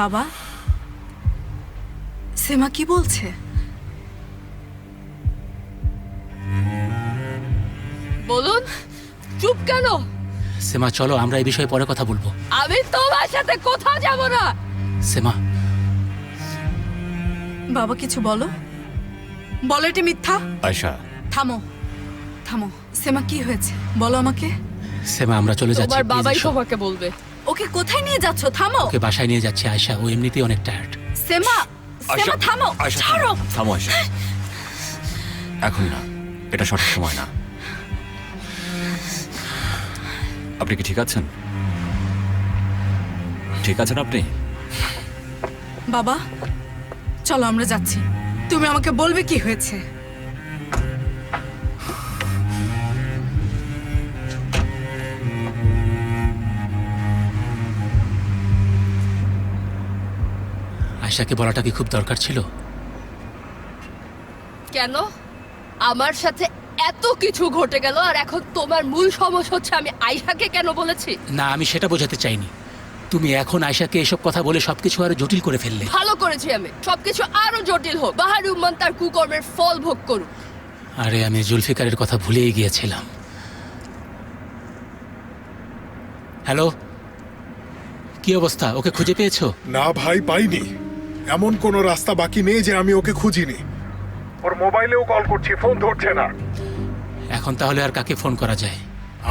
বাবা, সেমা কি বলছে? বলুন, চুপ কেন? সেমা চলো, আমরা এই বিষয়ে পরে কথা বলবো। আমি তোমার সাথে কোথাও যাব না। সেমা, বাবা কিছু বলো, বলো এটা মিথ্যা। আয়শা, থামো থামো, সেমা কি হয়েছে বলো আমাকে। সেমা আমরা চলে যাচ্ছি। তোমার please বাবাই এসো। তোমাকে বলবে। ওকে কোথায় নিয়ে যাচ্ছ? থামো। ওকে বাসায় নিয়ে যাচ্ছি আয়শা, ও এমনিতেই অনেক টায়ার্ড। সেমা, সেমা থামো, আয়শা, ছাড়ো। থামো আয়শা, এখন না, এটা সঠিক সময় না। আপনি কি ঠিক আছেন? ঠিক আছেন আপনি? বাবা চলো আমরা যাচ্ছি, তুমি আমাকে বলবে কি হয়েছে। আয়শাকে বলাটা কি খুব দরকার ছিল? কেন? আমার সাথে এত কিছু ঘটে গেল, আর এখন তোমার মূল সমস্যা হচ্ছে আমি আয়শাকে কেন বলেছি? না, আমি সেটা বোঝাতে চাইনি। তুমি এখন আয়শাকে এসব কথা বলে সবকিছু আরো জটিল করে ফেললে। ভালো করেছি আমি, সবকিছু আরো জটিল হোক, বাহারি উম্মান তার কুকর্মের ফল ভোগ করুক। আরে আমি জুলফিকারের কথা ভুলেই গিয়েছিলাম। হ্যালো, কি অবস্থা? ওকে খুঁজে পেয়েছো? না ভাই, পাইনি। এমন কোনো রাস্তা বাকি নেই যে আমি ওকে খুঁজিনি। ওর মোবাইলেও কল করছি, ফোন ধরছে না। এখন তাহলে আর কাকে ফোন করা যায়?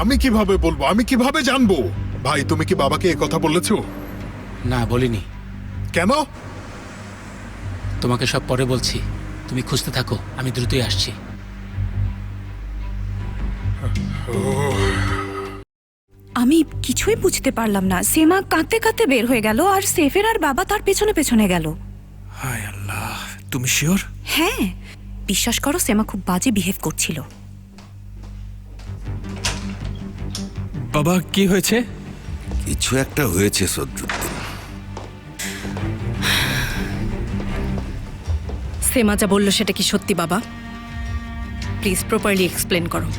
আমি কিভাবে বলবো, আমি কিভাবে জানবো? ভাই তুমি কি বাবাকে এ কথা বলেছো? না, বলিনি। কেন? তোমাকে সব পরে বলছি, তুমি খুঁজতে থাকো, আমি দ্রুতই আসছি। আমি কিছুই বুঝতে পারলাম না। সেমা কাঁদতে কাঁদতে বের হয়ে গেল আর সেফের আর বাবা তার পেছনে পেছনে গেল। হায় আল্লাহ, তুমি শিওর? হ্যাঁ, বিশ্বাস করো সেমা খুব বাজে বিহেভ করছিল। বাবা কি হয়েছে? কিছু একটা হয়েছে সদ্রুদ্দিন। সেমা যা বললো সেটা কি সত্যি বাবা? প্লিজ প্রপারলি এক্সপ্লেন করো।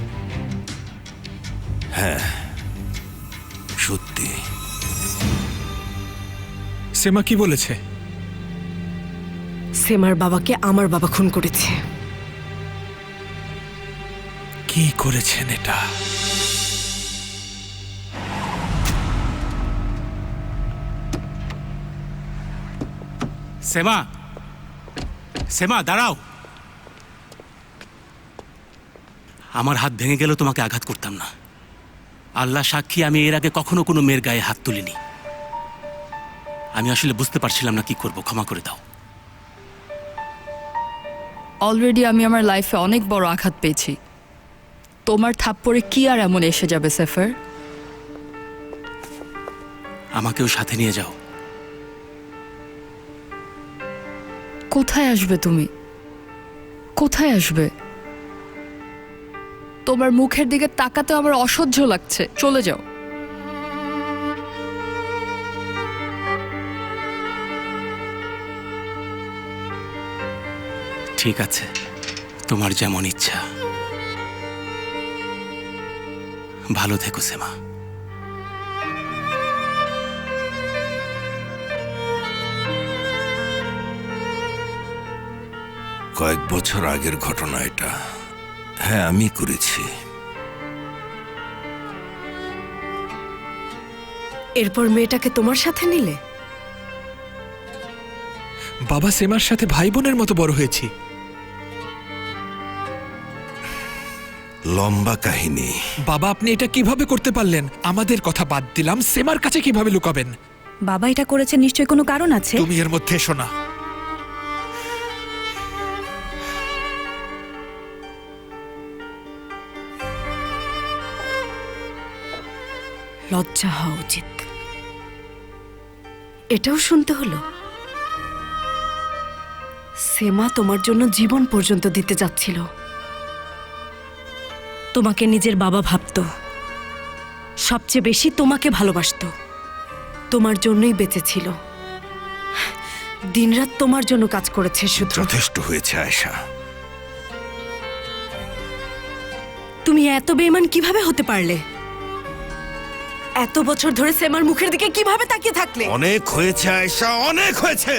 সত্যি। সেমা কি বলেছে? সেমার বাবাকে আমার বাবা খুন করেছে। কি করেছেন এটা? সেমা, সেমা দাঁড়াও। আমার হাত ভেঙে গেল, তোমাকে আঘাত করতাম না। আল্লাহ সাক্ষী, আমি এর আগে কখনো কোনো মেয়ের গায়ে হাত তুলিনি। আমি আসলে বুঝতে পারছিলাম না কি করব, ক্ষমা করে দাও। অলরেডি আমি আমার লাইফে অনেক বড় আঘাত পেয়েছি, তোমার থাপ্পড়ে কি আর এমন এসে যাবে সেফার? আমাকেও সাথে নিয়ে যাও। কোথায় আসবে তুমি? কোথায় আসবে? তোমার মুখের দিকে তাকাতে আমার অসহ্য লাগছে, চলে যাও। ঠিক আছে, তোমার যেমন ইচ্ছা। ভালো থেকো সেমা। কয়েক বছর আগের ঘটনা এটা। হ্যাঁ, আমি করেছি। এরপর মেয়েটাকে তোমার সাথে নিলে? বাবা, সেমার সাথে ভাই বোনের মতো বড় হয়েছি। লম্বা কাহিনী। বাবা, আপনি এটা কিভাবে করতে পারলেন? আমাদের কথা বাদ দিলাম, সেমার কাছে কিভাবে লুকাবেন? বাবা এটা করেছে নিশ্চয়ই কোনো কারণ আছে। তুমি এর মধ্যে এসো না। লজ্জা হওয়া উচিত। এটাও শুনতে হলো? সেমা তোমার জন্য জীবন পর্যন্ত দিতে যাচ্ছিল। তোমাকে নিজের বাবা ভাবতো, সবচেয়ে বেশি তোমাকে ভালোবাসতো, তোমার জন্যই বেঁচে ছিল। দিনরাত তোমার জন্য কাজ করেছে শুধু। যথেষ্ট হয়েছে আয়শা। তুমি এত বেঈমান কিভাবে হতে পারলে? এত বছর ধরে সেমার মুখের দিকে কিভাবে তাকিয়ে থাকলে? অনেক হয়েছে আয়েশা, অনেক হয়েছে।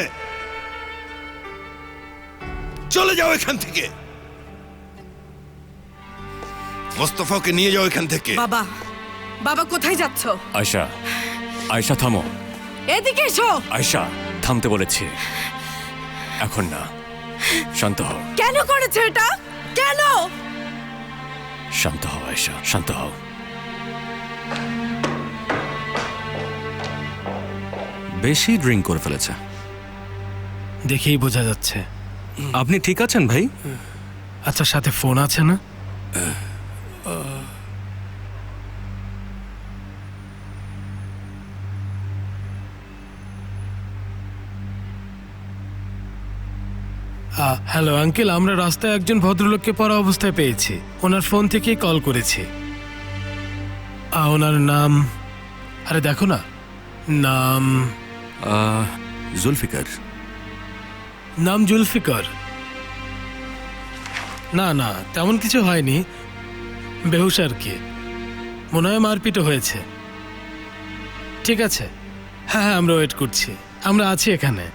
চলে যাও এখান থেকে। মোস্তফাকে নিয়ে যাও এখান থেকে। বাবা, বাবা কোথায় যাচ্ছ? আয়শা, আয়শা থামো। এদিকে এসো। আয়শা, থামতে বলেছি। এখন না, শান্ত হও। কেন করেছো এটা? কেন? শান্ত হও আয়শা, শান্ত হও। বেশি ড্রিঙ্ক করে ফেলেছে। দেখেই বোঝা যাচ্ছে। আপনি ঠিক আছেন ভাই? আচ্ছা, সাথে ফোন আছে না? হ্যালো আঙ্কেল, আমরা রাস্তায় একজন ভদ্রলোককে পড়া অবস্থায় পেয়েছি। ওনার ফোন থেকেই কল করেছি। ওনার নাম, আরে দেখো না, নাম জুলফিকার। নাম জুলফিকার? না না, তেমন কিছু হয়নি, বেহুশ আর কি। মনে হয় মারপিটও হয়েছে। ঠিক আছে, হ্যাঁ হ্যাঁ, আমরা ওয়েট করছি, আমরা আছি এখানে।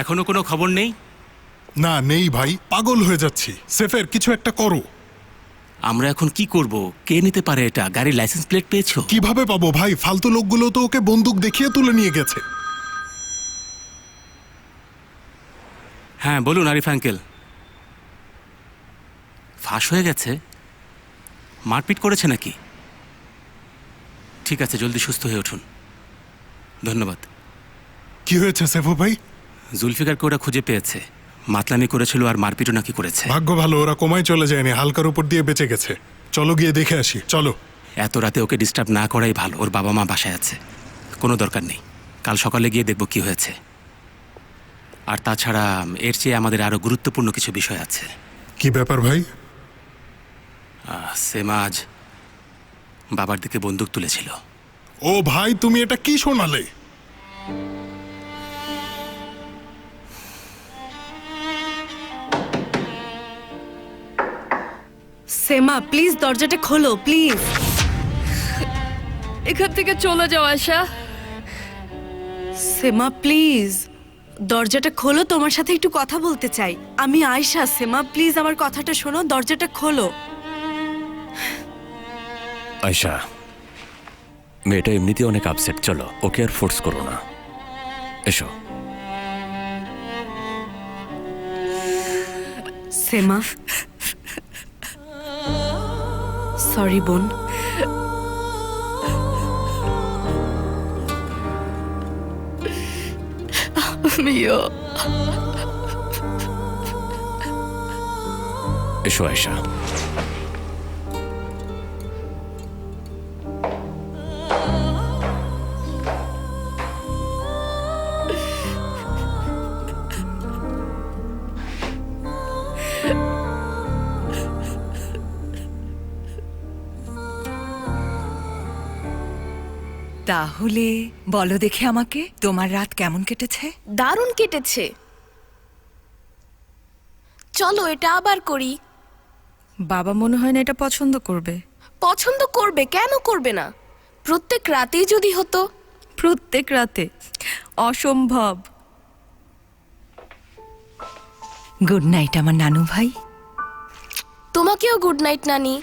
এখনো কোনো খবর নেই? না, নেই ভাই, পাগল হয়ে যাচ্ছি। সেফের কিছু একটা করো। আমরা এখন কি করব? কে নিতে পারে এটা? গাড়ির লাইসেন্স প্লেট পেয়েছো? কিভাবে পাবো ভাই? ফালতু লোকগুলো তো ওকে বন্দুক দেখিয়ে তুলে নিয়ে গেছে। হ্যাঁ বলুন আরিফ আঙ্কেল। ফাঁস হয়ে গেছে? মারপিট করেছে নাকি? ঠিক আছে, জলদি সুস্থ হয়ে উঠুন। ধন্যবাদ। কি হয়েছে সেফু ভাই? জুলফিকারকে ওরা খুঁজে পেয়েছে। মাতলামি করেছিল আর মারপিটও নাকি করেছে। ভাগ্য ভালো, ওরা কোমায় চলে যায়নি, হালকার উপর দিয়ে বেঁচে গেছে। চলো গিয়ে দেখে আসি, চলো। এত রাতে ওকে ডিস্টার্ব না করাই ভালো। ওর বাবা মা বাসায় আছে, কোনো দরকার নেই। কাল সকালে গিয়ে দেখব কি হয়েছে। আর তাছাড়া এর চেয়ে আমাদের আরো গুরুত্বপূর্ণ কিছু বিষয় আছে। কি ব্যাপার ভাই? সেমাজ বাবার দিকে বন্দুক তুলেছিল। ও ভাই, তুমি এটা কি শোনালে? সেমা প্লিজ দরজাটা খোলো প্লিজ। এখান থেকে চলে যাও আয়শা। সেমা প্লিজ দরজাটা খোলো, তোমার সাথে একটু কথা বলতে চাই। আমি আয়শা। সেমা প্লিজ আমার কথাটা শোনো, দরজাটা খোলো। আয়শা, মেয়েটা এমনিতে অনেক আপসেট। চলো, ওকে আর ফোর্স করো না। এসো। সেমা সরি বোন। আমিও। এসো আয়শা। তাহলে বলো দেখে আমাকে, তোমার রাত কেমন কেটেছে? দারুণ কেটেছে। চলো এটা আবার করি। বাবা মনে হয় না এটা পছন্দ করবে। পছন্দ করবে, কেন করবে না? প্রত্যেক রাতেই যদি হতো। প্রত্যেক রাতে? অসম্ভব। গুড নাইট আমার নানু ভাই। তোমাকেও গুড নাইট নানি।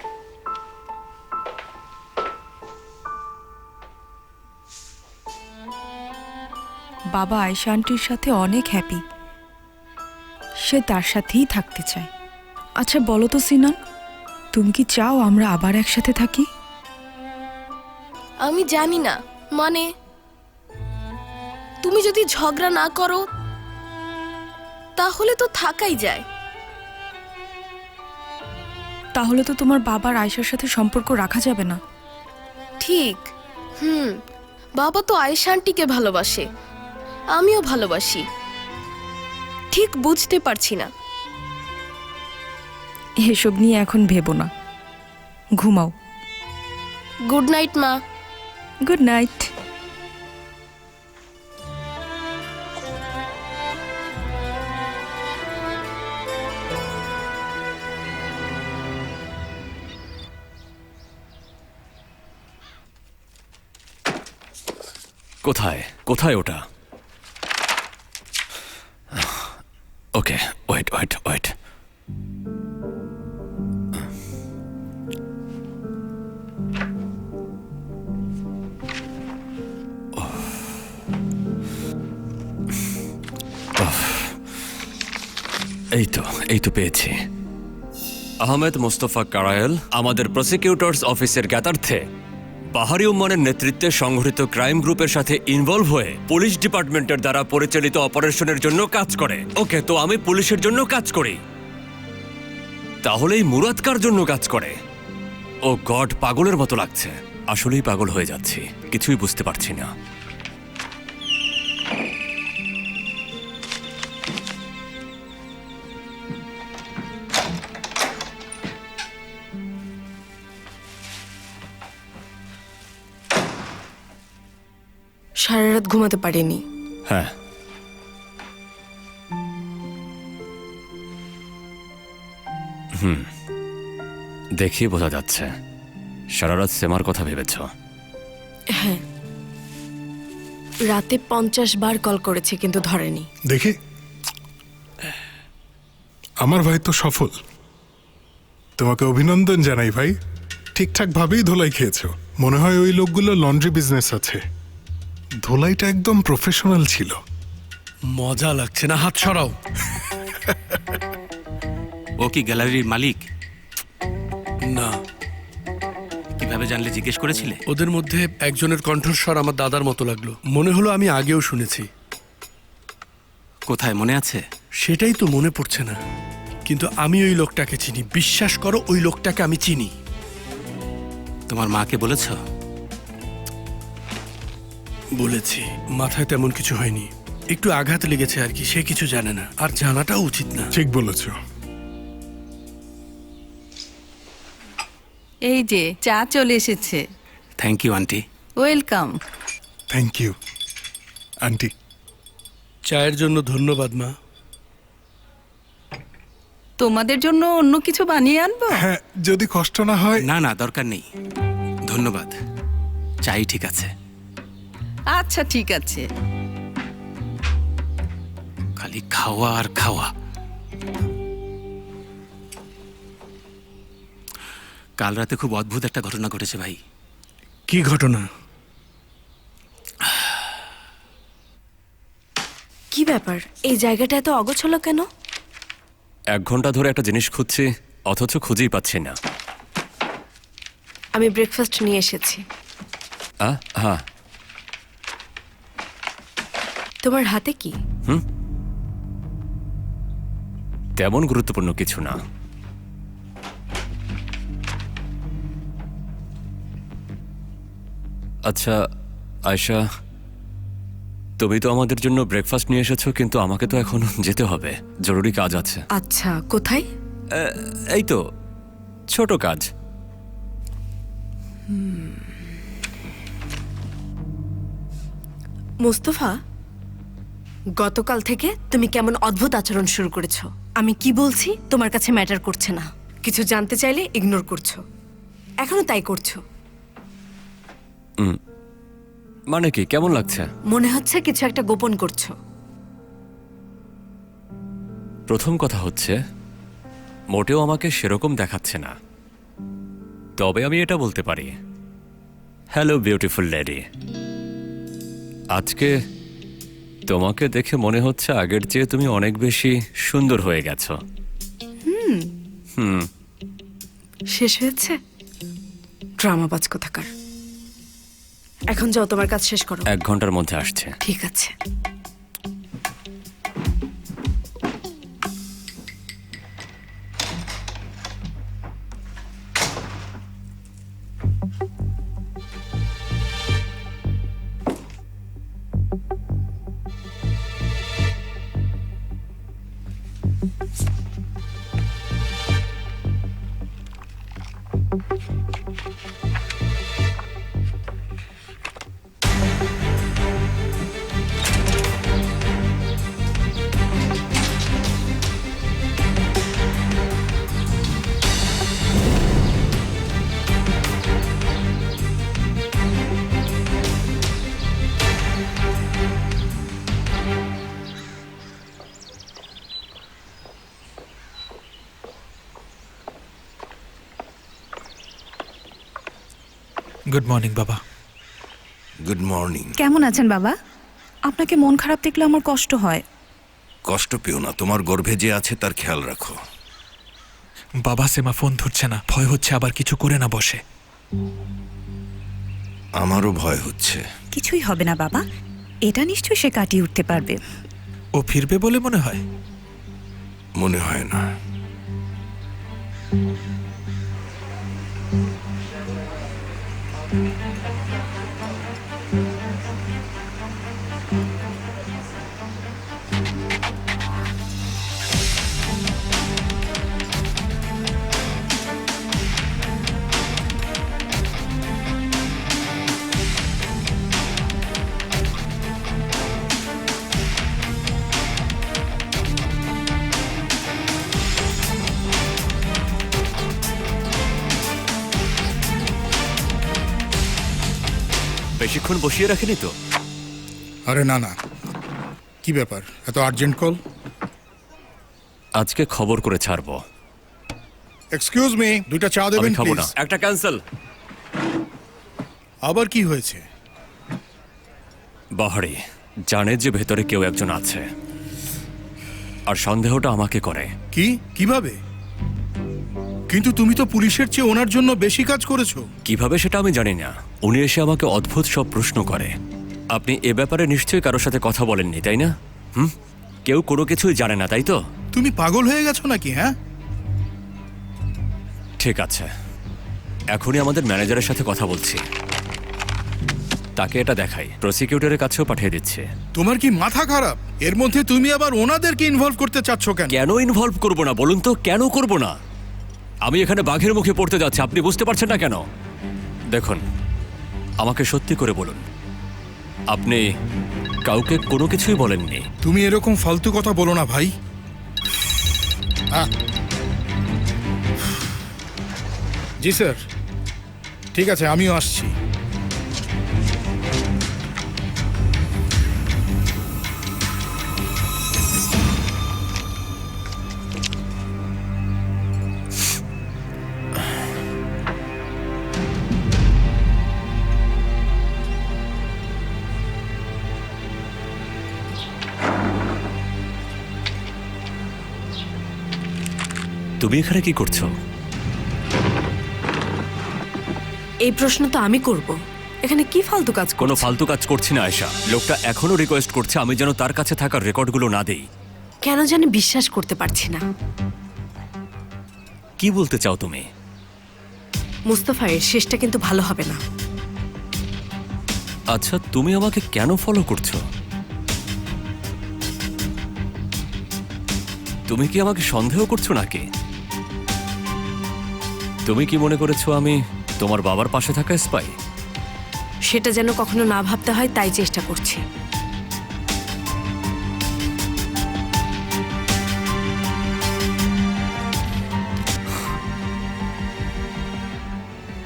বাবা আয়েশা আন্টির সাথে অনেক হ্যাপি, সে তার সাথেই থাকতে চায়। আচ্ছা বলো তো সিনান, তুমি কি চাও আমরা আবার একসাথে থাকি? আমি জানি না, মানে তুমি যদি ঝগড়া না করো তাহলে তো থাকাই যায়। তাহলে তো তোমার বাবার আয়েশার সাথে সম্পর্ক রাখা যাবে না। ঠিক। বাবা তো আয়েশা আন্টিকে ভালোবাসে, আমিও ভালোবাসি। ঠিক বুঝতে পারছি না। এসব নিয়ে এখন ভেবো না, ঘুমাও। গুড নাইট মা। Good night. কোথায় কোথায় ওটা? ওকে, ওয়েট ওয়েট ওয়েট। এই তো পেয়েছি। আহমেদ মোস্তফা কারায়েল আমাদের প্রসিকিউটরস অফিসের জ্ঞাতার্থে বাহারি উম্মানের নেতৃত্বে সংগঠিত ক্রাইম গ্রুপের সাথে ইনভলভ হয়ে পুলিশ ডিপার্টমেন্টের দ্বারা পরিচালিত অপারেশনের জন্য কাজ করে। ওকে, তো আমি পুলিশের জন্য কাজ করি, তাহলেই মুরাদ কার জন্য কাজ করে? ও গড, পাগলের মতো লাগছে। আসলেই পাগল হয়ে যাচ্ছি, কিছুই বুঝতে পারছি না। সারা রাত ঘুমাতে পারিনি। হ্যাঁ, দেখি বোঝা যাচ্ছে সারা রাত সেমার কথা ভেবেছ। হ্যাঁ, রাতে 50 বার কল করেছি কিন্তু ধরেনি। দেখি, আমার ভাই তো সফল। তোমাকে অভিনন্দন জানাই ভাই, ঠিকঠাক ভাবেই ধোলাই খেয়েছো। মনে হয় ওই লোকগুলো লন্ড্রি বিজনেস আছে। ধোলাইটা একদম প্রফেশনাল ছিল। মজা লাগছে না, হাত সরাও। ও কি গ্যালারির মালিক? না, কিভাবে জানলে? জিজ্ঞেস করেছিলে? ওদের মধ্যে একজনের কণ্ঠস্বর আমার দাদার মতো লাগলো, মনে হলো আমি আগেও শুনেছি। কোথায়, মনে আছে? সেটাই তো মনে পড়ছে না, কিন্তু আমি ওই লোকটাকে চিনি। বিশ্বাস করো, ওই লোকটাকে আমি চিনি। তোমার মাকে বলেছ? বলেছি, মাথায় তেমন কিছু হয়নি, একটু আঘাত লেগেছে আর কি। সে কিছু জানে না, আর জানাটাও উচিত না। ঠিক বলেছো। এই যে চা চলে এসেছে। Thank you aunty. Welcome. Thank you aunty. চায়ের জন্য ধন্যবাদ মা। তোমাদের জন্য অন্য কিছু বানিয়ে আনবো? হ্যাঁ, যদি কষ্ট না হয়। না না, দরকার নেই, ধন্যবাদ। চাই ঠিক আছে। আচ্ছা ঠিক আছে। খালি খাওয়া আর খাওয়া। কাল রাতে খুব অদ্ভুত একটা ঘটনা ঘটেছে ভাই। কি ঘটনা? কি ব্যাপার, এই জায়গাটা এত অগোছালো কেন? 1 ঘন্টা ধরে একটা জিনিস খুঁজছি, অথচ খুঁজেই পাচ্ছি না। আমি ব্রেকফাস্ট নিয়ে এসেছি। হ্যাঁ, তোমার হাতে কি? তেমন গুরুত্বপূর্ণ কিছু না। আচ্ছা আয়শা, তুমি তো আমাদের জন্য ব্রেকফাস্ট নিয়ে এসেছো, কিন্তু আমাকে তো এখন যেতে হবে, জরুরি কাজ আছে। আচ্ছা, কোথায়? এই তো ছোট কাজ। মুস্তফা, গতকাল থেকে তুমি কেমন অদ্ভুত আচরণ শুরু করেছো। আমি কি বলছি তোমার কাছে ম্যাটার করছে না। কিছু জানতে চাইলে ইগনোর করছো, এখনো তাই করছো। মানে কি, কেমন লাগছে? মনে হচ্ছে কিছু একটা গোপন করছো। প্রথম কথা হচ্ছে, মোটেও আমাকে সেরকম দেখাচ্ছে না, তবে আমি এটা বলতে পারি, হ্যালো বিউটিফুল লেডি। আজকে তোমাকে দেখে মনে হচ্ছে আগের চেয়ে তুমি অনেক বেশি সুন্দর হয়ে গেছো। শেষ হয়েছে? ড্রামাবাজ কোথাকার। এখন যাও, তোমার কাজ শেষ করো। 1 ঘন্টার মধ্যে আসছে। ঠিক আছে। গুড মর্নিং বাবা। Good morning. কেমন আছেন বাবা? আপনাকে মন খারাপ দেখলে আমার কষ্ট হয়। কষ্ট পেও না, তোমার গর্ভে যে আছে তার খেয়াল রাখো। বাবা সেমা ফোন ধরছে না, ভয় হচ্ছে আবার কিছু করে না বসে। আমারও ভয় হচ্ছে। কিছুই হবে না বাবা, এটা নিশ্চয়ই সে কাটিয়ে উঠতে পারবে। ও ফিরবে বলে মনে হয়? মনে হয় না। বেশিক্ষণ বসিয়ে রাখিনি তো? আরে না না, কি ব্যাপার, এত আর্জেন্ট কল? আজকে খবর করে ছাড়বো। এক্সকিউজ মি, দুইটা চা আমি দেবেন খাবো না, প্লিজ। একটা ক্যান্সেল। আবার কি হয়েছে? বাহারি জানে যে ভেতরে কেউ একজন আছে, আর সন্দেহটা আমাকে করে। কি, কিভাবে? কিন্তু তুমি তো পুলিশের চেয়ে ওনার জন্য বেশি কাজ করেছো। কিভাবে সেটা আমি জানি না, উনি এসে আমাকে অদ্ভুত সব প্রশ্ন করে। আপনি এ ব্যাপারে নিশ্চয়ই কারোর সাথে কথা বলেননি, তাই না? কেউ কোনো কিছুই জানে না, তাই তো? তুমি পাগল হয়ে গেছো নাকি? হ্যাঁ, ঠিক আছে, এখনই আমাদের ম্যানেজারের সাথে কথা বলছি, তাকে এটা দেখাই, প্রসিকিউটরের কাছেও পাঠিয়ে দিচ্ছে। তোমার কি মাথা খারাপ? এর মধ্যে তুমি আবার ওনাদেরকে ইনভলভ করতে চাচ্ছ কেন? কেন ইনভলভ করব না বলুন তো, কেন করব না? আমি এখানে বাঘের মুখে পড়তে যাচ্ছি, আপনি বুঝতে পারছেন না কেন? দেখুন, আমাকে সত্যি করে বলুন, আপনি কাউকে কোনো কিছুই বলেননি? তুমি এরকম ফালতু কথা বলো না ভাই। জি স্যার, ঠিক আছে, আমিও আসছি। তুমি এখানে কি করছো? এই প্রশ্ন তো আমি করব। এখানে কি ফালতু কাজ করছো? কোনো ফালতু কাজ করছি না আয়েশা, লোকটা এখনো রিকোয়েস্ট করছে আমি যেন তার কাছে থাকা রেকর্ডগুলো না দেই। কেন জানি বিশ্বাস করতে পারছি না। কি বলতে চাও তুমি? মুস্তাফা, এর শেষটা কিন্তু ভালো হবে না। আচ্ছা, তুমি আমাকে কেন ফলো করছো? তুমি কি আমাকে সন্দেহ করছো নাকি? তুমি কি মনে করেছো আমি তোমার বাবার পাশে থাকা স্পাই? সেটা যেন কখনো না ভাবতে হয়, তাই চেষ্টা করছি।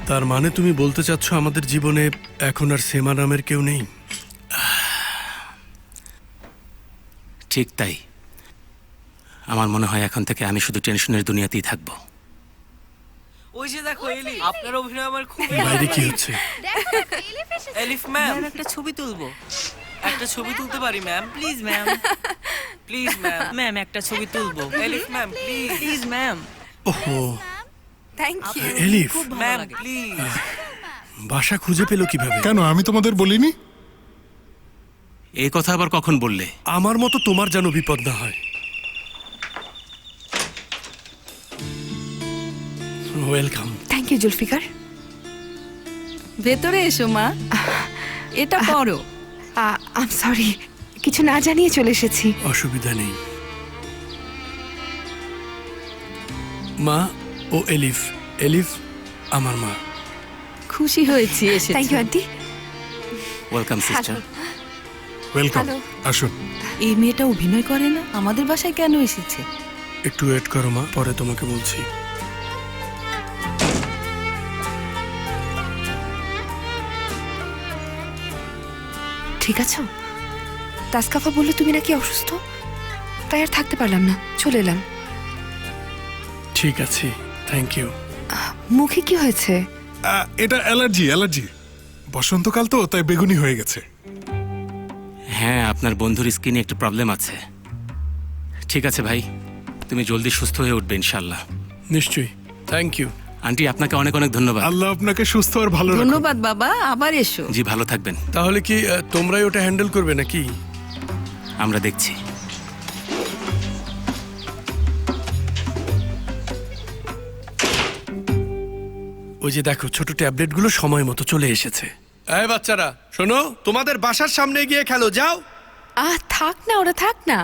তার মানে তুমি বলতে চাচ্ছ আমাদের জীবনে এখন আর সেমা নামের কেউ নেই? ঠিক তাই। আমার মনে হয় এখন থেকে আমি শুধু টেনশনের দুনিয়াতেই থাকবো। ওই যে দেখো এলি, আপনার অভিনয় আমার খুব বাইরে কি হচ্ছে? এলিফ ম্যাম, একটা ছবি তুলবো। একটা ছবি তুলতে পারি ma'am? Please ma'am, please ma'am. Ma'am, একটা ছবি তুলবো। Elif ma'am, please. Please ma'am. ওহো, thank you. Elif, ma'am please. বাসা খুঁজে পেলো কিভাবে? কেন, আমি তোমাদের বলিনি? এই কথা আবার কখন বললে? আমার মতো তোমার যেন বিপদ না হয়। ওয়েলকাম। Thank you Zulfikar. ভেতরে এসো মা, এটা পড়ো। আম সরি, কিছু না জানিয়ে চলে এসেছি। অসুবিধা নেই মা। ও এলিফ, এলিফ আমার মা। খুশি হয়েছি এসে। Thank you aunty. Welcome sister. Welcome, আসুন। এই মেয়েটা অভিনয় করে না? আমাদের বাসায় কেন এসেছে? একটু ওয়েট করো মা, পরে তোমাকে বলছি। ঠিক আছো? তাসকাফা বললো তুমি নাকি অসুস্থ, তাই আর থাকতে পারলাম না, চলে এলাম। ঠিক আছে, থ্যাংক ইউ। মুখে কি হয়েছে? এটা অ্যালার্জি। বসন্তকাল তো, তাই বেগুনি হয়ে গেছে। হ্যাঁ, আপনার বন্ধুর স্কিনে একটু প্রবলেম আছে। ঠিক আছে ভাই, তুমি জলদি সুস্থ হয়ে উঠবে ইনশাল্লাহ। নিশ্চয়ই, থ্যাংক ইউ। আন্টি, আপনাকে অনেক অনেক ধন্যবাদ। আল্লাহ আপনাকে সুস্থ আর ভালো রাখুন। ধন্যবাদ বাবা, আবার এসো। জি, ভালো থাকবেন। তাহলে কি তোমরাই ওটা হ্যান্ডেল করবে নাকি? আমরা দেখছি। ওই যে দেখো, ছোট ট্যাবলেটগুলো সময় মতো চলে এসেছে। এই বাচ্চারা শোনো, তোমাদের বাসার সামনে গিয়ে খেলো, যাও। থাক না, ওরা থাক না।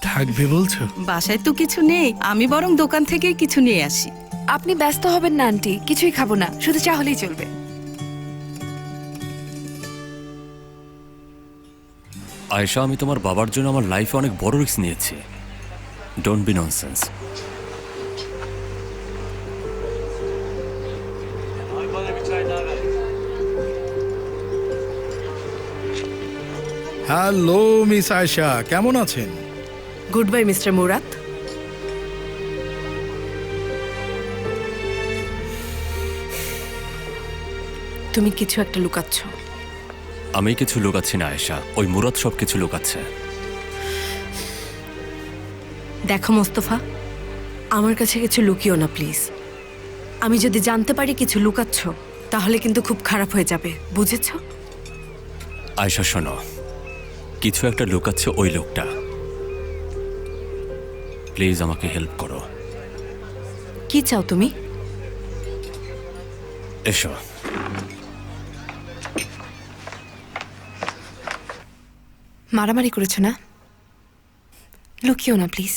থাকবে বলছো? বাসায় তো কিছু নেই, আমি বরং দোকান থেকে কিছু নিয়ে আসি। আপনি ব্যস্ত হবেন না আন্টি, কিছুই খাবো না, শুধু চা হলেই চলবে। আয়েশা, আমি তোমার বাবার জন্য আমার লাইফে অনেক বড় রিস্ক নিয়েছি। Don't be nonsense. Hello miss Ayesha, কেমন আছেন? Good bye mister Murad. তুমি কিছু একটা লুকাচ্ছ। আমি কিছু লুকাচ্ছি না আয়েশা, ওই মুরাদ সব কিছু লুকাচ্ছে। দেখো মোস্তফা, আমার কাছে কিছু লুকিও না প্লিজ। আমি যদি জানতে পারি কিছু লুকাচ্ছ, তাহলে কিন্তু খুব খারাপ হয়ে যাবে, বুঝেছো? আয়েশা শোনো, কিছু একটা লুকাচ্ছে ওই লোকটা। প্লিজ আমাকে হেল্প করো। কি চাও তুমি? এসো। মারামারি করেছো না? লুকিও না প্লিজ।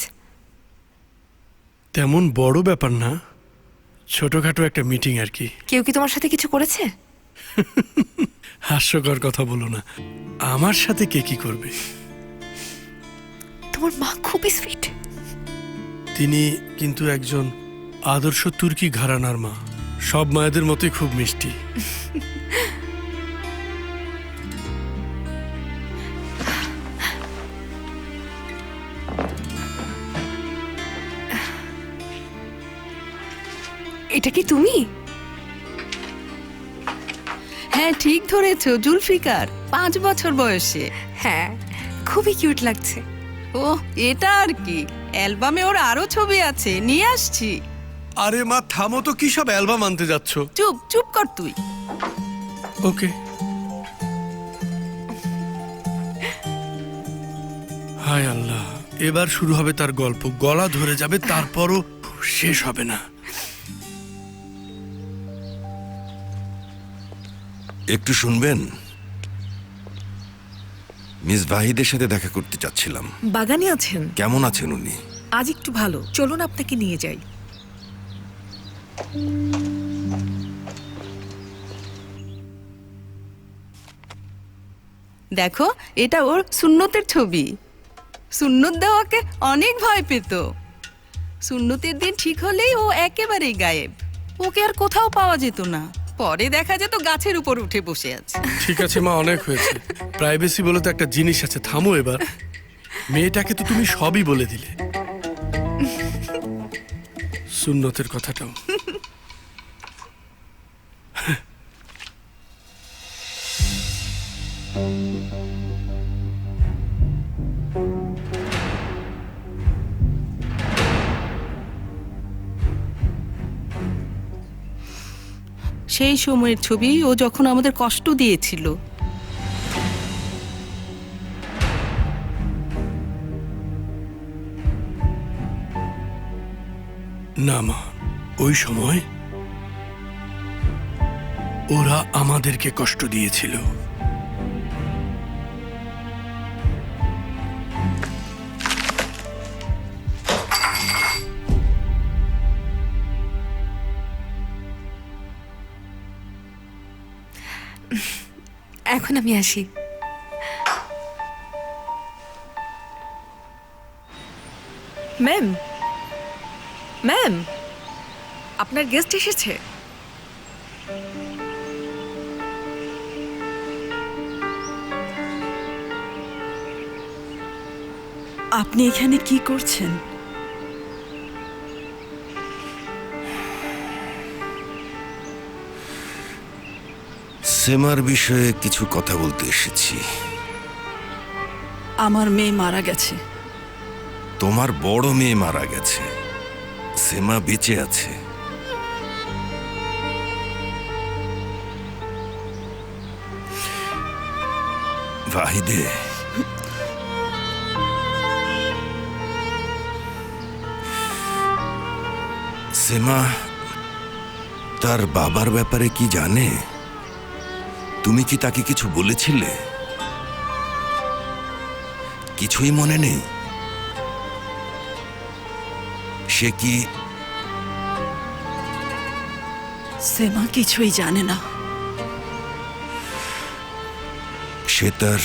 তেমন বড় ব্যাপার না, ছোটখাটো একটা মিটিং আর কি। কেউ কি তোমার সাথে কিছু করেছে? হাস্যকর কথা বলো না, আমার সাথে কে কি করবে? তোমার মা খুবই সুইট। তিনি কিন্তু একজন আদর্শ তুর্কি ঘরানার মা, সব মায়েদের মতোই খুব মিষ্টি। এটা কি তুমি? হ্যাঁ ঠিক ধরেছো, জুলফিকার, 5 বছর বয়সে। হ্যাঁ, খুবই কিউট লাগছে। ও এটা আর কি, অ্যালবামে ওর আরো ছবি আছে, নিয়ে আসছি। আরে মা থামো তো, কি সব অ্যালবাম আনতে যাচ্ছ? চুপ চুপ কর তুই। ওকে। হায় আল্লাহ, এবার শুরু হবে তার গল্প, গলা ধরে যাবে, তারপরও শেষ হবে না। একটু শুনবেন? মিস ভাহিদের সাথে দেখা করতে চাচ্ছিলাম। বাগানে আছেন? কেমন আছেন উনি? আজ একটু ভালো, চলুন আপনাকে নিয়ে যাই। দেখো, এটা ওর সুন্নতের ছবি। সুন্নত দেওয়াকে অনেক ভয় পেত। সুন্নতের দিন ঠিক হলেই ও একেবারেই গায়েব, ওকে আর কোথাও পাওয়া যেত না। পরে দেখা যেত গাছের উপর উঠে বসে আছে। ঠিক আছে মা, অনেক হয়েছে। প্রাইভেসি বলে তো একটা জিনিস আছে, থামো এবার। মেয়েটাকে তো তুমি সবই বলে দিলে, সুন্নতের কথাটাও। সেই সময়ের ছবি, ও যখন আমাদের কষ্ট দিয়েছিল। না মা, ওই সময় ওরা আমাদেরকে কষ্ট দিয়েছিল। এখন আমি আসি। ম্যাম, ম্যাম, আপনার গেস্ট এসেছে। আপনি এখানে কি করছেন? সেমার বিষয়ে কিছু কথা বলতে এসেছি। আমার মেয়ে মারা গেছে। তোমার বড় মেয়ে মারা গেছে, সেমা বেঁচে আছে। ভাইদে, সেমা তার বাবার ব্যাপারে কি জানে? তুমি কি তাকে কিছু বলেছিলে? কিছুই মনে নেই? সে কি? সেমা কিছুই জানে না। সে তার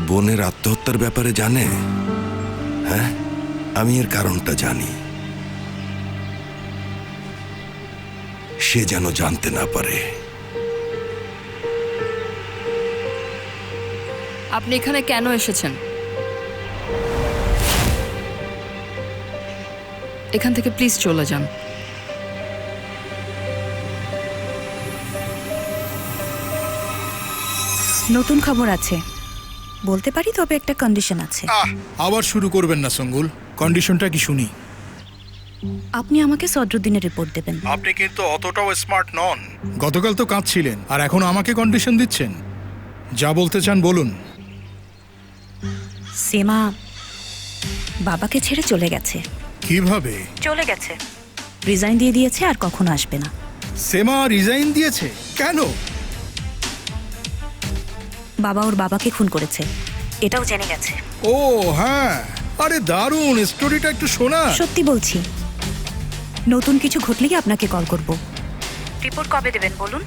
বোনের আত্মহত্যার ব্যাপারে জানে? হ্যাঁ, আমি এর কারণটা জানি। সে যেন জানতে না পারে। আপনি এখানে কেন এসেছেন? এখান থেকে প্লিজ চলে যান। নতুন খবর আছে বলতে পারি, তবে একটা কন্ডিশন আছে। আবার শুরু করবেন না সঙ্গুল, কন্ডিশনটা কি শুনি। আপনি আমাকে সদরুদ্দিনের রিপোর্ট দেবেন। আপনি কিন্তু অতটাও স্মার্ট নন। গতকাল তো কাঁদছিলেন আর এখন আমাকে কন্ডিশন দিচ্ছেন। যা বলতে চান বলুন। সেমা বাবাকে ছেড়ে চলে গেছে। কিভাবে চলে গেছে? রিজাইন দিয়ে দিয়েছে, আর কখনো আসবে না। সেমা রিজাইন দিয়েছে? কেন? বাবা ওর বাবাকে খুন করেছে, এটাও জেনে গেছে। ও হ্যাঁ, আরে দারুণ, স্টোরিটা একটু শোনা। সত্যি বলছি, নতুন কিছু ঘটলেই আপনাকে কল করব। রিপোর্ট কবে দেবেন বলুন?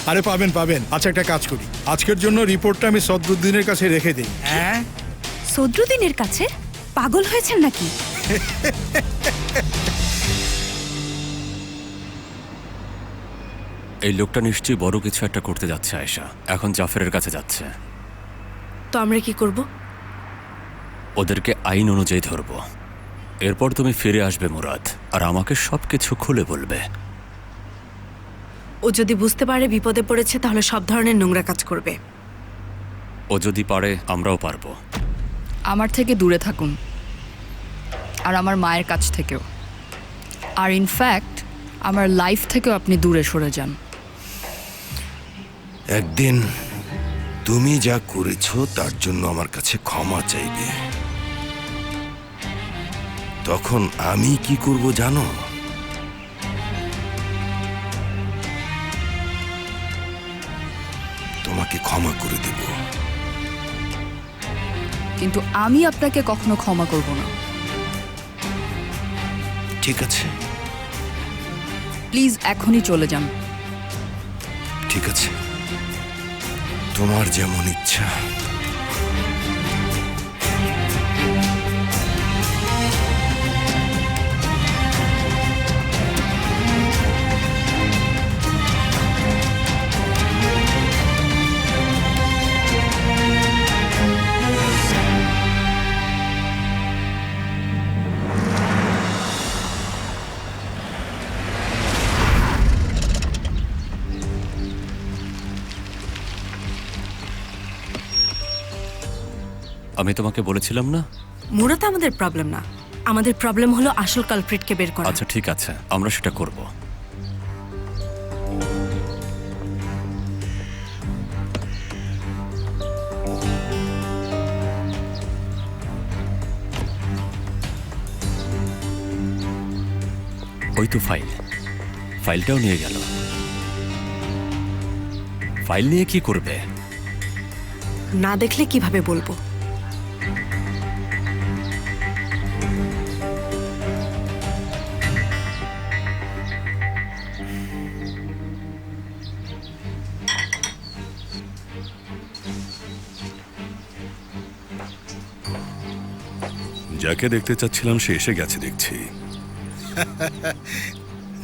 আরে পাবেন পাবেন। আচ্ছা একটা কাজ করি, আজকের জন্য রিপোর্টটা আমি সদরুদ্দিনের কাছে রেখে দিই। হ্যাঁ, সদরুদ্দিনের কাছে? পাগল হয়েছেন নাকি? এই লোকটা নিশ্চয়ই বড় কিছু একটা করতে যাচ্ছে আয়েশা। এখন জাফরের কাছে যাচ্ছে। তো আমরা কি করব? ওদেরকে আইন অনুযায়ী ধরব। এরপর তুমি ফিরে আসবে মুরাদ, আর আমাকে সবকিছু খুলে বলবে। ও যদি বুঝতে পারে বিপদে পড়েছে, তাহলে সব ধরনের নোংরা কাজ করবে। ও যদি পারে, আমরাও পারবো। আমার থেকে দূরে থাকুন, আর আমার মায়ের কাছ থেকেও। আর ইনফ্যাক্ট আমার লাইফ থেকেও আপনি দূরে সরে যান। একদিন তুমি যা করেছো তার জন্য আমার কাছে ক্ষমা চাইবে। তখন আমি কি করব জানো? তোমাকে ক্ষমা করে দেব। কিন্তু আমি আপনাকে কখনো ক্ষমা করব না। ঠিক আছে, প্লিজ এখনই চলে যান। ঠিক আছে, তোমার যেমন ইচ্ছা। আমি তোমাকে বলেছিলাম না? মুরাদ আমাদের প্রবলেম না, আমাদের প্রবলেম হলো আসল কালপ্রিটকে বের করা। আচ্ছা ঠিক আছে, আমরা সেটা করব। ওই তো ফাইলটাও নিয়ে গেল। ফাইল নিয়ে কি করবে? না দেখলে কিভাবে বলবো? যাকে দেখতে চাচ্ছিলাম সে এসে গেছে দেখছি।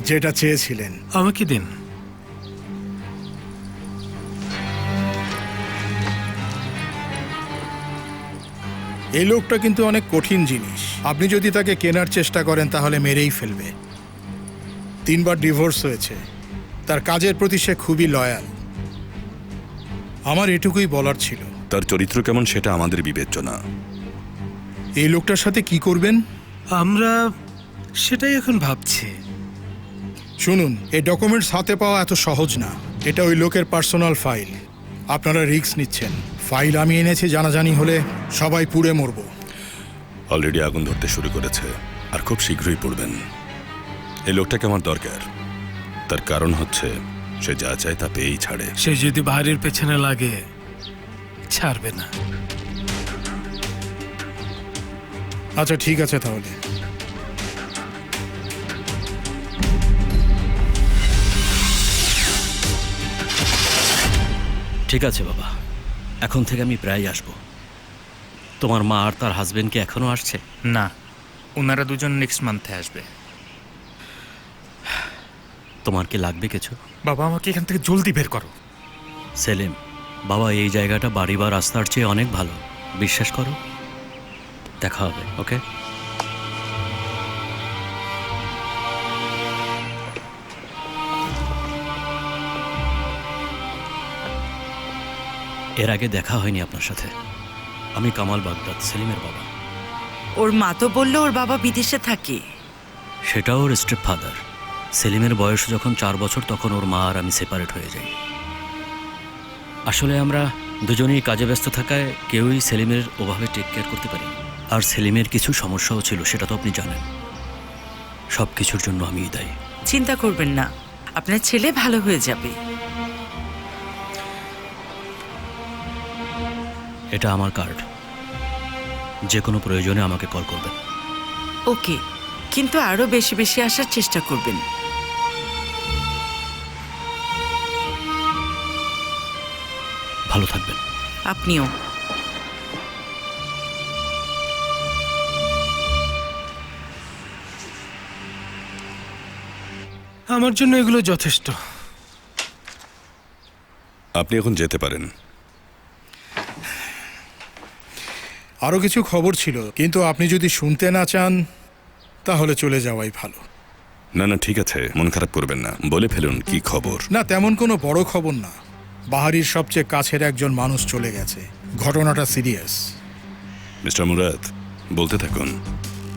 যেটা চেয়েছিলেন। আমাকে দিন। এই লোকটা কিন্তু অনেক কঠিন জিনিস। আপনি যদি তাকে কেনার চেষ্টা করেন তাহলে মেরেই ফেলবে। 3 বার ডিভোর্স হয়েছে। তার কাজের প্রতি সে খুবই লয়াল। আমার এটুকুই বলার ছিল। তার চরিত্র কেমন সেটা আমাদের বিবেচ্য না। এই লোকটার সাথে কি করবেন? আমরা সেটাই এখন ভাবছি। শুনুন, এই ডকুমেন্টস হাতে পাওয়া এত সহজ না। এটা ওই লোকের পার্সোনাল ফাইল। আপনারা রিস্ক নিচ্ছেন। ফাইল আমি এনেছি, জানাজানি হলে সবাই পুড়ে মরব। অলরেডি আগুন ধরতে শুরু করেছে, আর খুব শীঘ্রই পড়বেন। এই লোকটাকে আমার দরকার। তার কারণ হচ্ছে সে যা চায় তা পেয়েই ছাড়ে। সে যদি বাহারির পেছনে লাগে ছাড়বে না। আচ্ছা ঠিক আছে তাহলে। ঠিক আছে বাবা, এখন থেকে আমি প্রায় আসব। তোমার মা আর তার হাজবেন্ড কি এখনো আসছে? না, ওনারা দুজন নেক্সট মান্থে আসবে। তোমার কি লাগবে কিছু? বাবা, আমাকে এখান থেকে জলদি বের করো। সেলিম বাবা, এই জায়গাটা বাড়ি বা রাস্তার চেয়ে অনেক ভালো, বিশ্বাস করো। দেখা হবে, ওকে? এর আগে দেখা হয়নি আপনার সাথে। আমি কামাল বাগদাদ, সেলিমের বাবা। ওর মা তো বললো ওর বাবা বিদেশে থাকে। সেটাও ওর স্টেপ ফাদার। সেলিমের বয়স যখন 4 বছর তখন ওর মা আর আমি সেপারেট হয়ে যাই। আসলে আমরা দুজনেই কাজে ব্যস্ত থাকায় কেউই সেলিমের ওভাবে টেক কেয়ার করতে পারি। আর সেলিমের কিছু সমস্যাও ছিল, সেটা তো আপনি জানেন। সব কিছুর জন্য আমিই দায়ী। চিন্তা করবেন না, আপনার ছেলে ভালো হয়ে যাবে। এটা আমার কার্ড, যে কোনো প্রয়োজনে আমাকে কল করবেন। ওকে, কিন্তু আরো বেশি বেশি আসার চেষ্টা করবেন। ভালো থাকবেন। আপনিও। আমার জন্য এগুলো যথেষ্ট। আপনি এখন যেতে পারেন। আরও কিছু খবর ছিল, কিন্তু আপনি যদি শুনতে না চান তাহলে চলে যাওয়াই ভালো। না না, ঠিক আছে, মন খারাপ করবেন না, বলে ফেলুন কি খবর। না, তেমন কোনো বড় খবর না। বাহারির সবচেয়ে কাছের একজন মানুষ চলে গেছে। ঘটনাটা সিরিয়াস। মিস্টার মুরাদ, বলতে থাকুন।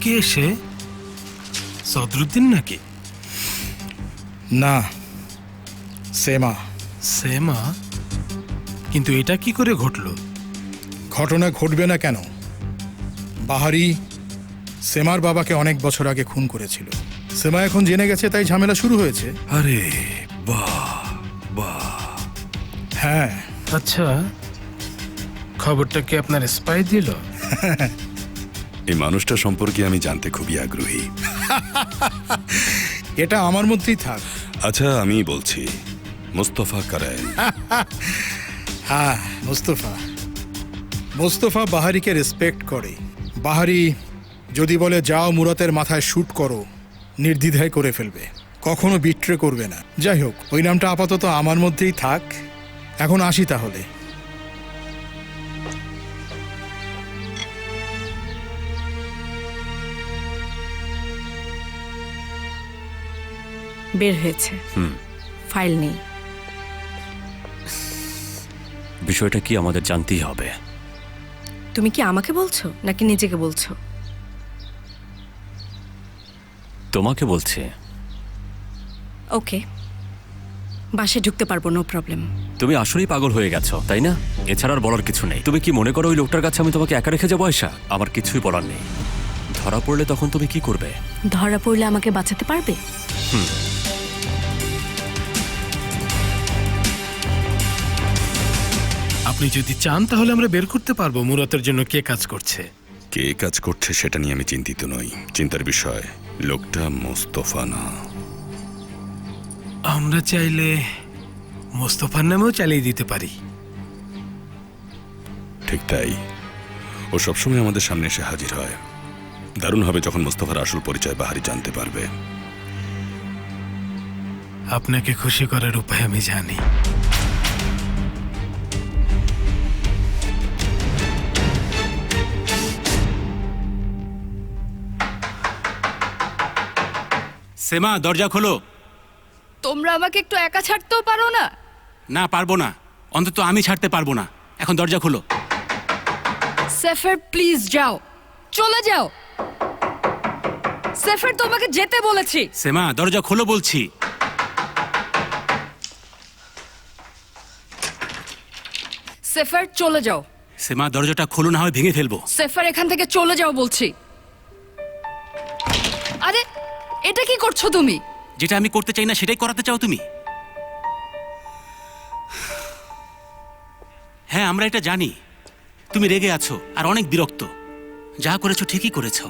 কে সে? সদরুদ্দিন নাকি? না, সেমা। সেমা? কিন্তু এটা কি করে ঘটলো? ঘটনা ঘটবে না কেন? বাহারি সেমার বাবাকে অনেক বছর আগে খুন করেছিল। সেমা এখন জেনে গেছে, তাই ঝামেলা শুরু হয়েছে। আরে বাহ বাহ। হ্যাঁ। আচ্ছা, খবরটা কি আপনার স্পাই দিল? এই মানুষটা সম্পর্কে আমি জানতে খুবই আগ্রহী। এটা আমার মধ্যেই থাক। আচ্ছা, আমি বলছি মোস্তফা কারায়েল। হ্যাঁ, মোস্তফা। মোস্তফা বাহারিকে রেসপেক্ট করে। বাহারি যদি বলে যাও মুরাতের মাথায় শ্যুট করো, নির্দ্বিধায় করে ফেলবে, কখনো বিট্রে করবে না। যাই হোক, ওই নামটা আপাতত আমার মধ্যেই থাক। এখন আসি তাহলে। বের হয়েছে, ফাইল নেই। বিষয়টা কি আমাদের জানতেই হবে। তুমি কি আমাকে বলছো নাকি নিজেকে বলছো? তোমাকে বলছে। ওকে, বাসে ঢুকতে পারবো, নো প্রবলেম। তুমি আসলেই পাগল হয়ে গেছো, তাই না? এছাড়া আর বলার কিছু নেই। তুমি কি মনে করো ওই লোকটার কাছে আমি তোমাকে একা রেখে যাবো? আয়শা, আমার কিছুই বলার নেই। ধরা পড়লে তখন তুমি কি করবে? ধরা পড়লে আমাকে বাঁচাতে পারবে? আপনি যদি চান তাহলে আমরা বের করতে পারবো মুরাতের জন্য কে কাজ করছে। কে কাজ করছে সেটা নিয়ে আমি চিন্তিত নই। চিন্তার বিষয় লোকটা মোস্তফা না। আমরা চাইলে মোস্তফার নামেও চালিয়ে দিতে পারি। ঠিক তাই, ও সবসময় আমাদের সামনে এসে হাজির হয়। দারুণ হবে যখন মোস্তফার আসল পরিচয় বাহারি জানতে পারবে। আপনাকে খুশি করার উপায় আমি জানি। সেমা, দরজা খোলো। তোমরা আমাকে একটু একা ছাড়তেও পারো না? না, পারবো না। অন্তত আমি ছাড়তে পারবো না। এখন দরজা খোলো। সেফার প্লিজ যাও, চলে যাও। সেফার তোমাকে যেতে বলেছি। সেমা দরজা খোলো বলছি। সেফার চলে যাও। সেমা দরজাটা খোলো, না হয় ভেঙে ফেলবো। সেফার এখান থেকে চলে যাও বলছি। আরে এটা কি করছো তুমি? যেটা আমি করতে চাই না সেটাই করাতে চাও তুমি? হ্যাঁ, আমরা এটা জানি। তুমি রেগে আছো আর অনেক বিরক্ত। যা করেছো ঠিকই করেছো,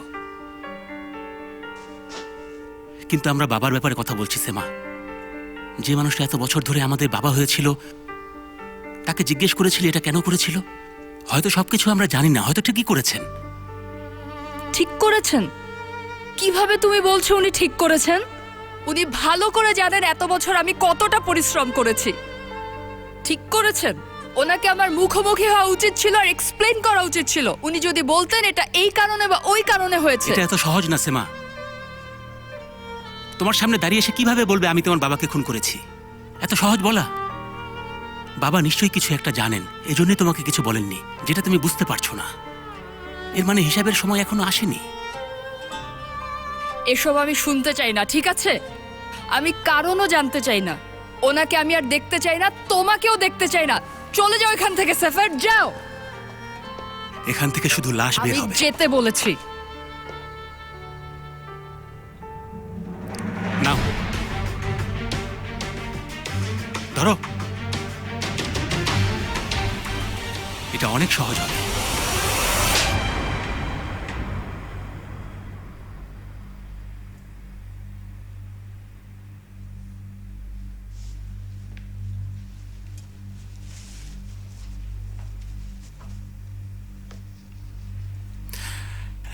কিন্তু আমরা বাবার ব্যাপারে কথা বলছি সেমা। যে মানুষটা এত বছর ধরে আমাদের বাবা হয়েছিল, তাকে জিজ্ঞেস করেছিলি এটা কেন করেছিল? হয়তো সবকিছু আমরা জানি না, হয়তো ঠিকই করেছেন। ঠিক করেছেন? কিভাবে তুমি বলছো উনি ঠিক করেছেন? উনি ভালো করে জানেন এত বছর আমি কতটা পরিশ্রম করেছি। ঠিক করেছেন? ওনাকে আমার মুখোমুখি হওয়া উচিত ছিল আর এক্সপ্লেইন করা উচিত ছিল। উনি যদি বলতেন এটা এই কারণে বা ওই কারণে হয়েছে। এটা এত সহজ না সেমা। তোমার সামনে দাঁড়িয়ে এসে কিভাবে বলবে আমি তোমার বাবাকে খুন করেছি? এত সহজ বলা? বাবা নিশ্চয়ই কিছু একটা জানেন, এজন্যই তোমাকে কিছু বলেননি, যেটা তুমি বুঝতে পারছো না। এর মানে হিসাবের সময় এখনো আসেনি। এসব আমি শুনতে চাই না, ঠিক আছে? আমি কারণও জানতে চাই না। ওনাকে আমি আর দেখতে চাই না, তোমাকেও দেখতে চাই না। চলে যাও এখান থেকে সেফার, যাও। এখান থেকে শুধু লাশ বের আমি হবে। যেতে বলেছি। নাও ধরো। এটা অনেক সহজ হবে।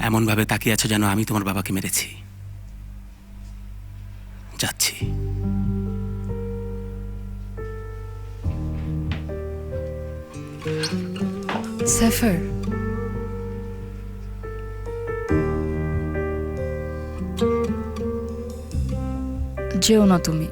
এমন ভাবে তাকিয়ে আছো যেন আমি তোমার বাবাকে মেরেছি। যাচ্ছি। সেফার, যেও না তুমি।